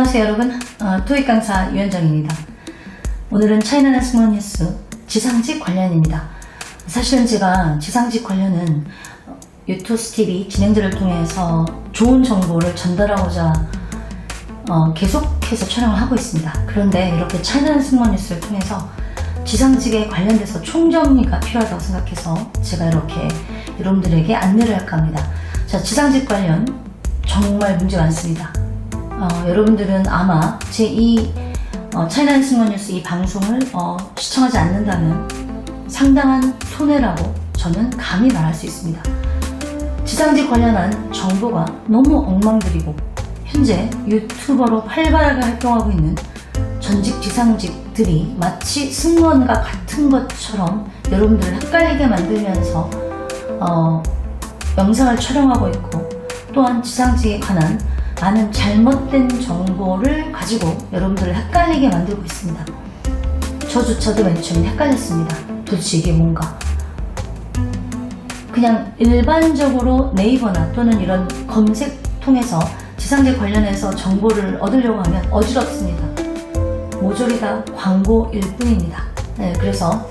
안녕하세요 여러분, 토익 강사 유현정입니다. 오늘은 차이나는 승무원 뉴스 지상직 관련입니다. 사실은 제가 지상직 관련은 유토스TV 진행자를 통해서 좋은 정보를 전달하고자 계속해서 촬영을 하고 있습니다. 그런데 이렇게 차이나는 승무원 뉴스를 통해서 지상직에 관련돼서 총정리가 필요하다고 생각해서 제가 이렇게 여러분들에게 안내를 할까 합니다. 자, 지상직 관련 정말 문제가 많습니다. 여러분들은 아마 제 이 차이나는 승무원 뉴스 이 방송을 시청하지 않는다면 상당한 손해라고 저는 감히 말할 수 있습니다. 지상직 관련한 정보가 너무 엉망들이고 현재 유튜버로 활발하게 활동하고 있는 전직 지상직들이 마치 승무원과 같은 것처럼 여러분들을 헷갈리게 만들면서 영상을 촬영하고 있고, 또한 지상직에 관한 많은 잘못된 정보를 가지고 여러분들을 헷갈리게 만들고 있습니다. 저조차도 맨 처음에 헷갈렸습니다. 도대체 이게 뭔가? 그냥 일반적으로 네이버나 또는 이런 검색 통해서 지상직 관련해서 정보를 얻으려고 하면 어지럽습니다. 모조리 다 광고일 뿐입니다. 네, 그래서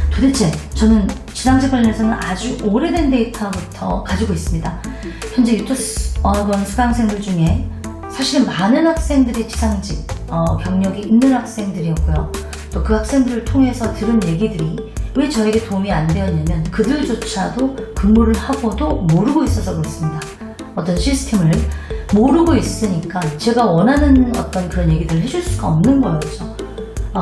도대체 저는 지상직 관련해서는 아주 오래된 데이터부터 가지고 있습니다. 현재 유토스어학원 수강생들 중에 사실은 많은 학생들이 지상직 경력이 있는 학생들이었고요. 또 그 학생들을 통해서 들은 얘기들이 왜 저에게 도움이 안 되었냐면 그들조차도 근무를 하고도 모르고 있어서 그렇습니다. 어떤 시스템을 모르고 있으니까 제가 원하는 어떤 그런 얘기들을 해줄 수가 없는 거였죠.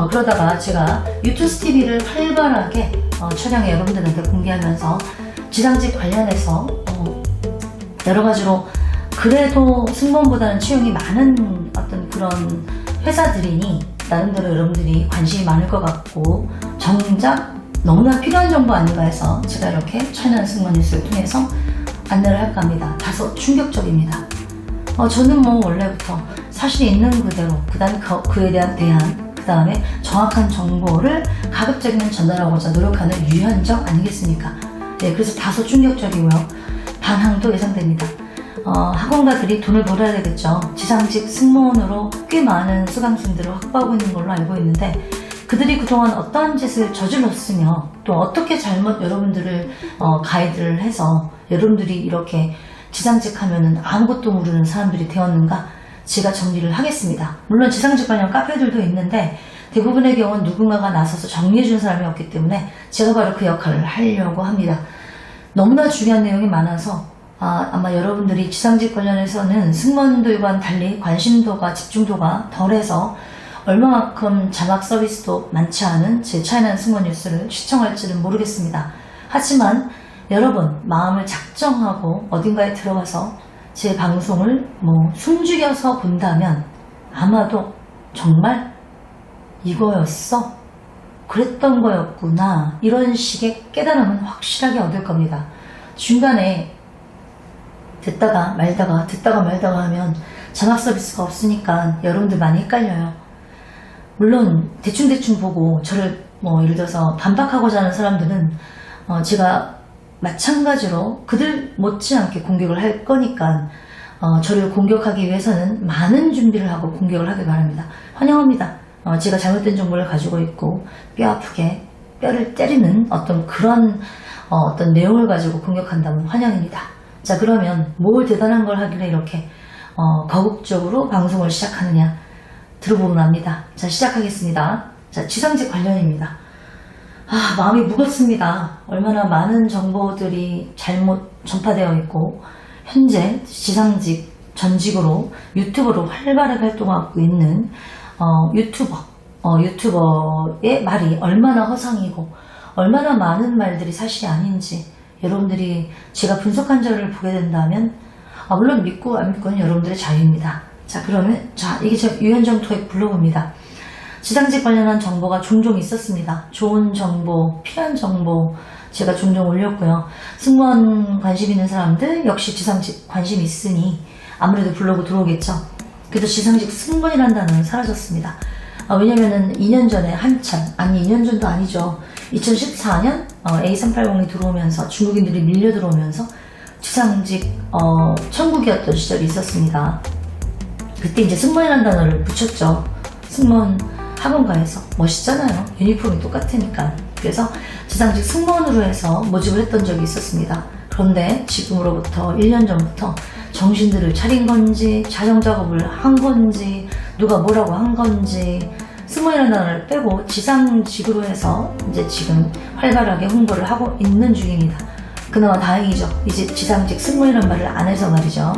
그러다가 제가 유토스TV를 활발하게 촬영해 여러분들한테 공개하면서 지상직 관련해서 여러 가지로 그래도 승무원보다는 채용이 많은 어떤 그런 회사들이니 나름대로 여러분들이 관심이 많을 것 같고 정작 너무나 필요한 정보 아닌가 해서 제가 이렇게 차이나는 승무원 뉴스를 통해서 안내를 할까 합니다. 다소 충격적입니다. 저는 원래부터 사실이 있는 그대로 그에 대한 그 다음에 정확한 정보를 가급적이면 전달하고자 노력하는 유현정 아니겠습니까? 네, 그래서 다소 충격적이고요. 반항도 예상됩니다. 학원가들이 돈을 벌어야 되겠죠. 지상직 승무원으로 꽤 많은 수강생들을 확보하고 있는 걸로 알고 있는데 그들이 그동안 어떠한 짓을 저질렀으며 또 어떻게 잘못 여러분들을 가이드를 해서 여러분들이 이렇게 지상직 하면은 아무것도 모르는 사람들이 되었는가 제가 정리를 하겠습니다. 물론 지상직 관련 카페들도 있는데 대부분의 경우는 누군가가 나서서 정리해준 사람이 없기 때문에 제가 바로 그 역할을 하려고 합니다. 너무나 중요한 내용이 많아서 아마 여러분들이 지상직 관련해서는 승무원들과는 달리 관심도가 집중도가 덜해서 얼마만큼 자막 서비스도 많지 않은 제 차이나는 승무원 뉴스를 시청할지는 모르겠습니다. 하지만 여러분 마음을 작정하고 어딘가에 들어가서 제 방송을 숨죽여서 본다면 아마도 정말 이거였어? 그랬던 거였구나 이런 식의 깨달음은 확실하게 얻을 겁니다. 중간에 듣다가 말다가 하면 자막 서비스가 없으니까 여러분들 많이 헷갈려요. 물론 대충 보고 저를 예를 들어서 반박하고자 하는 사람들은 제가 마찬가지로 그들 못지않게 공격을 할 거니까 저를 공격하기 위해서는 많은 준비를 하고 공격을 하길 바랍니다. 환영합니다. 제가 잘못된 정보를 가지고 있고 뼈 아프게 뼈를 때리는 어떤 그런 어떤 내용을 가지고 공격한다면 환영입니다. 자, 그러면 뭘 대단한 걸 하길래 이렇게 거국적으로 방송을 시작하느냐 들어보면 압니다. 자, 시작하겠습니다. 자, 지상직 관련입니다. 마음이 무겁습니다. 얼마나 많은 정보들이 잘못 전파되어 있고 현재 지상직 전직으로 유튜버로 활발하게 활동하고 있는 유튜버의 말이 얼마나 허상이고 얼마나 많은 말들이 사실이 아닌지 여러분들이 제가 분석한 자료를 보게 된다면 물론 믿고 안 믿고는 여러분들의 자유입니다. 자, 그러면 이게 제 유현정 토익 블로그입니다. 지상직 관련한 정보가 종종 있었습니다. 좋은 정보, 필요한 정보 제가 종종 올렸고요. 승무원 관심 있는 사람들 역시 지상직 관심 있으니 아무래도 블로그 들어오겠죠. 그래서 지상직 승무원이라는 단어는 사라졌습니다. 왜냐면은 2년 전에 2년 전도 아니죠. 2014년 A380이 들어오면서 중국인들이 밀려 들어오면서 지상직 천국이었던 시절이 있었습니다. 그때 이제 승무원이라는 단어를 붙였죠. 승무원 학원가에서. 멋있잖아요. 유니폼이 똑같으니까. 그래서 지상직 승무원으로 해서 모집을 했던 적이 있었습니다. 그런데 지금으로부터 1년 전부터 정신들을 차린 건지, 자정 작업을 한 건지, 누가 뭐라고 한 건지, 승무원이라는 단어를 빼고 지상직으로 해서 이제 지금 활발하게 홍보를 하고 있는 중입니다. 그나마 다행이죠. 이제 지상직 승무원이라는 말을 안 해서 말이죠.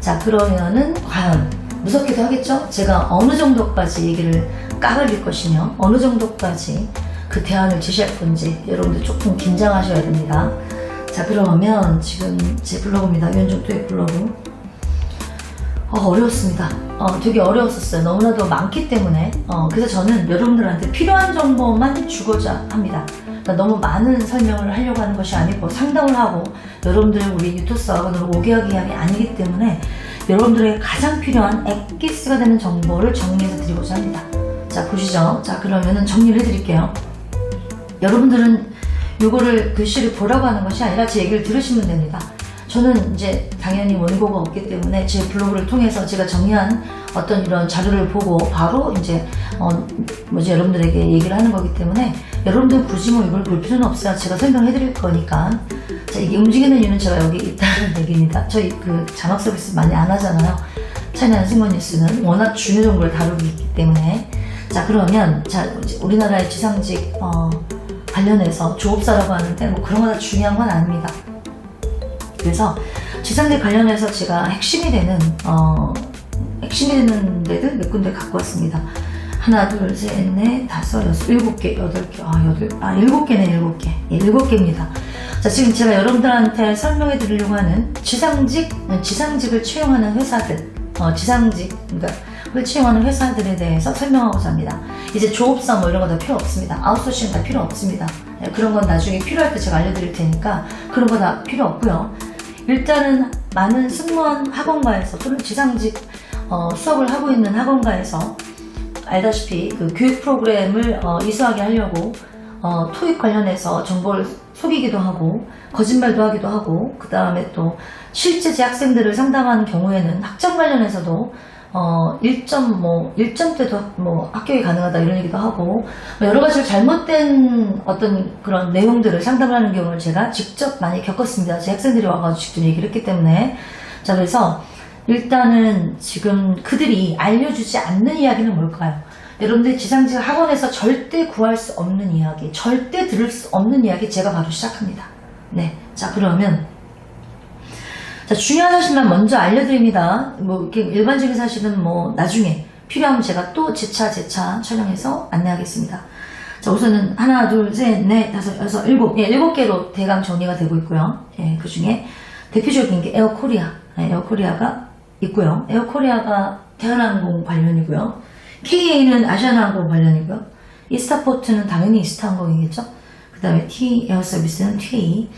자, 그러면은 과연 무섭기도 하겠죠? 제가 어느 정도까지 얘기를 까발릴 것이며 어느 정도까지 그 대안을 제시할 건지 여러분들 조금 긴장하셔야 됩니다. 자, 그러면 지금 제 블로그입니다. 윤정토의 블로그. 어려웠습니다. 되게 어려웠었어요. 너무나도 많기 때문에. 그래서 저는 여러분들한테 필요한 정보만 주고자 합니다. 그러니까 너무 많은 설명을 하려고 하는 것이 아니고 상담을 하고 여러분들 우리 유토스 학원으로 오게 하기 위함이 아니기 때문에 여러분들에게 가장 필요한 엑기스가 되는 정보를 정리해서 드리고자 합니다. 자, 보시죠. 자, 그러면은 정리를 해드릴게요. 여러분들은 요거를 글씨를 보라고 하는 것이 아니라 제 얘기를 들으시면 됩니다. 저는 이제 당연히 원고가 없기 때문에 제 블로그를 통해서 제가 정리한 어떤 이런 자료를 보고 바로 이제 여러분들에게 얘기를 하는 거기 때문에 여러분들 굳이 뭐 이걸 볼 필요는 없어요. 제가 설명해 드릴 거니까. 자, 이게 움직이는 이유는 제가 여기 있다는 얘기입니다. 저희 그 자막 서비스 많이 안 하잖아요. 차이나는 승무원 뉴스는 워낙 중요 정보를 다루기 때문에. 자, 그러면 자, 우리나라의 지상직 관련해서 조업사라고 하는데 뭐 그런 거 다 중요한 건 아닙니다. 그래서 지상직 관련해서 제가 핵심이 되는 데들 몇 군데 갖고 왔습니다. 하나, 둘, 셋, 넷, 다섯, 여섯, 7개, 8개, 7개네, 7개. 예, 7개입니다. 자, 지금 제가 여러분들한테 설명해 드리려고 하는 지상직을 채용하는 회사들, 지상직을 채용하는 회사들에 대해서 설명하고자 합니다. 이제 조업사 뭐 이런 거 다 필요 없습니다. 아웃소싱 다 필요 없습니다. 예, 그런 건 나중에 필요할 때 제가 알려드릴 테니까 그런 거 다 필요 없고요. 일단은 많은 승무원 학원가에서 또는 지상직 수업을 하고 있는 학원가에서 알다시피 그 교육 프로그램을 이수하게 하려고 토익 관련해서 정보를 속이기도 하고 거짓말도 하기도 하고 그 다음에 또 실제 재학생들을 상담하는 경우에는 학점 관련해서도 1점대도 뭐 합격이 가능하다 이런 얘기도 하고 여러 가지 잘못된 어떤 그런 내용들을 상담을 하는 경우를 제가 직접 많이 겪었습니다. 제 학생들이 와가지고 직접 얘기를 했기 때문에. 자, 그래서 일단은 지금 그들이 알려주지 않는 이야기는 뭘까요? 여러분들 지상직 학원에서 절대 구할 수 없는 이야기, 절대 들을 수 없는 이야기 제가 바로 시작합니다. 네, 자, 그러면 자, 중요한 사실만 먼저 알려드립니다. 뭐 이렇게 일반적인 사실은 뭐 나중에 필요하면 제가 또 재차 촬영해서 안내하겠습니다. 자, 우선은 하나, 둘, 셋, 넷, 다섯, 여섯, 7개로 대강 정리가 되고 있고요. 예, 그 중에 대표적인 게 에어코리아, 에어코리아가 있고요. 에어코리아가 대한항공 관련이고요. KA는 아시아나항공 관련이고요. 이스타포트는 당연히 이스타항공이겠죠. 그 다음에 T 에어서비스는 TA.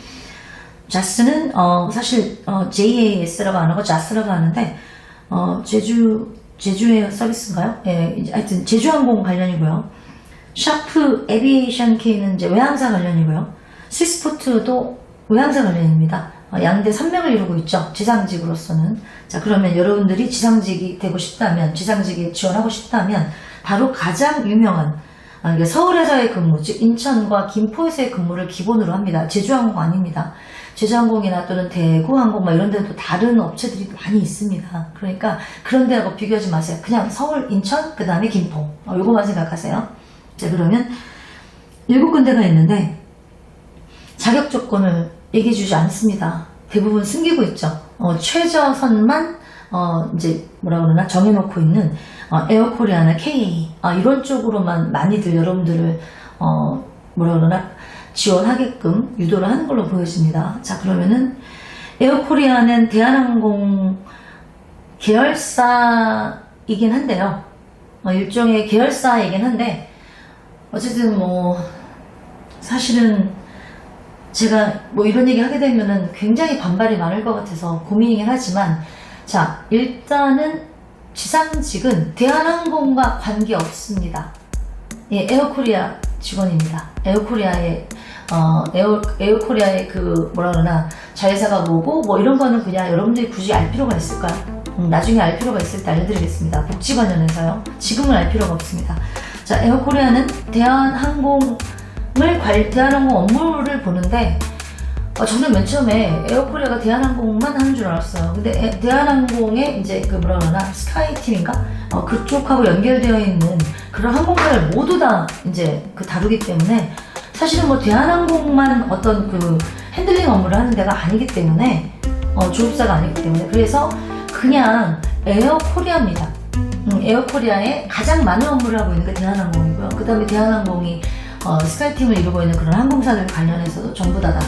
자스는 사실 JAS라고 안 하고 자스라고 하는데 제주의 서비스인가요? 예, 이제 하여튼 제주항공 관련이고요. 샤프 에비에이션 K는 이제 외항사 관련이고요. 스위스포트도 외항사 관련입니다. 양대 산맥을 이루고 있죠. 지상직으로서는. 자, 그러면 여러분들이 지상직이 되고 싶다면, 지상직에 지원하고 싶다면 바로 가장 유명한 서울에서의 근무, 즉 인천과 김포에서의 근무를 기본으로 합니다. 제주항공 아닙니다. 제주항공이나 또는 대구항공 이런 데도 다른 업체들이 많이 있습니다. 그러니까 그런 데하고 비교하지 마세요. 그냥 서울, 인천, 그 다음에 김포. 요거만 생각하세요. 자, 그러면 7군데가 있는데 자격 조건을 얘기해 주지 않습니다. 대부분 숨기고 있죠. 최저선만 이제 뭐라 그러나 정해놓고 있는 에어코리아나 KA 이런 쪽으로만 많이들 여러분들을 뭐라 그러나 지원하게끔 유도를 하는 걸로 보여집니다. 자, 그러면은 에어코리아는 대한항공 계열사이긴 한데요. 일종의 계열사이긴 한데 어쨌든 뭐 사실은 제가 뭐 이런 얘기 하게 되면은 굉장히 반발이 많을 것 같아서 고민이긴 하지만 자, 일단은 지상직은 대한항공과 관계없습니다. 예, 에어코리아 직원입니다. 에어코리아의 그 뭐라 그러나 자회사가 뭐고 뭐 이런 거는 그냥 여러분들이 굳이 알 필요가 있을까요? 나중에 알 필요가 있을 때 알려드리겠습니다. 복지 관련해서요. 지금은 알 필요가 없습니다. 자, 에어코리아는 대한항공 업무를 보는데 저는 맨 처음에 에어코리아가 대한항공만 하는 줄 알았어요. 근데 대한항공의 이제 그 뭐라 그러나 스카이팀인가? 그쪽하고 연결되어 있는 그런 항공사를 모두 다 이제 그 다루기 때문에 사실은 뭐 대한항공만 어떤 그 핸들링 업무를 하는 데가 아니기 때문에 조업사가 아니기 때문에 그래서 그냥 에어코리아입니다. 에어코리아에 가장 많은 업무를 하고 있는 게 대한항공이고요. 그 다음에 대한항공이 스카이팀을 이루고 있는 그런 항공사들 관련해서도 전부 다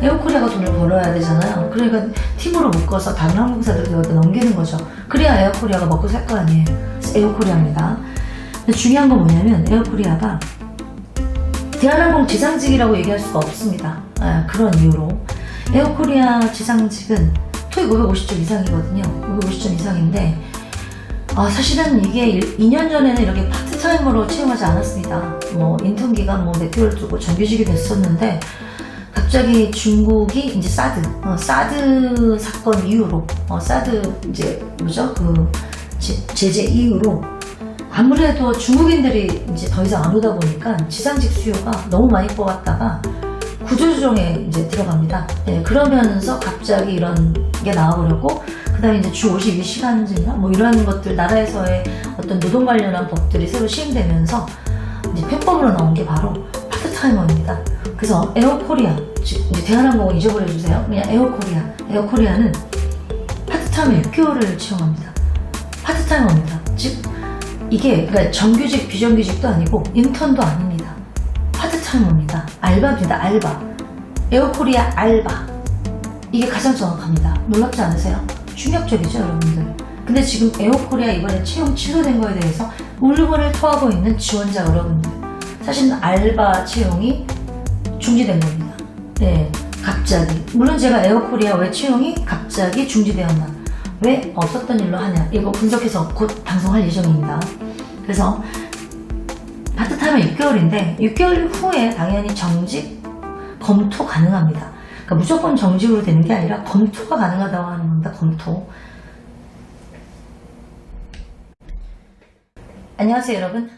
에어코리아가 돈을 벌어야 되잖아요. 그러니까 팀으로 묶어서 다른 항공사들한테 넘기는 거죠. 그래야 에어코리아가 먹고 살 거 아니에요. 에어코리아입니다. 근데 중요한 건 뭐냐면 에어코리아가 대한항공 지상직이라고 얘기할 수가 없습니다. 그런 이유로 에어코리아 지상직은 토익 550점 이상이거든요. 550점 이상인데 사실은 이게 2년 전에는 이렇게 파트타임으로 채용하지 않았습니다. 뭐 인턴 기간 몇 개월 두고 정규직이 됐었는데 갑자기 중국이 이제 사드 사건 이후로 사드 이제 뭐죠 그 제재 이후로 아무래도 중국인들이 이제 더 이상 안 오다 보니까 지상직 수요가 너무 많이 뽑았다가 구조조정에 이제 들어갑니다. 그러면서 갑자기 이런 게 나와버렸고, 그 다음에 이제 주 52시간제나 뭐 이런 것들, 나라에서의 어떤 노동 관련한 법들이 새로 시행되면서 이제 편법으로 나온 게 바로 파트타이머입니다. 그래서 에어코리아, 이제 대한항공은 잊어버려주세요. 그냥 에어코리아는 파트타이머 6개월을 채용합니다. 파트타이머입니다. 즉, 이게 그러니까 정규직, 비정규직도 아니고 인턴도 아닙니다. 파트타이머입니다. 알바입니다. 알바. 에어코리아 알바. 이게 가장 정확합니다. 놀랍지 않으세요? 충격적이죠, 여러분들? 근데 지금 에어코리아 이번에 채용 취소된 거에 대해서 울분을 토하고 있는 지원자 여러분들. 사실은 알바 채용이 중지된 겁니다. 네, 갑자기. 물론 제가 에어코리아 왜 채용이 갑자기 중지되었나, 왜 없었던 일로 하냐, 이거 분석해서 곧 방송할 예정입니다. 그래서 파트타임은 6개월인데 6개월 후에 당연히 정직 검토 가능합니다. 그러니까 무조건 정직으로 되는 게 아니라 검토가 가능하다고 하는 겁니다. 검토. 안녕하세요, 여러분.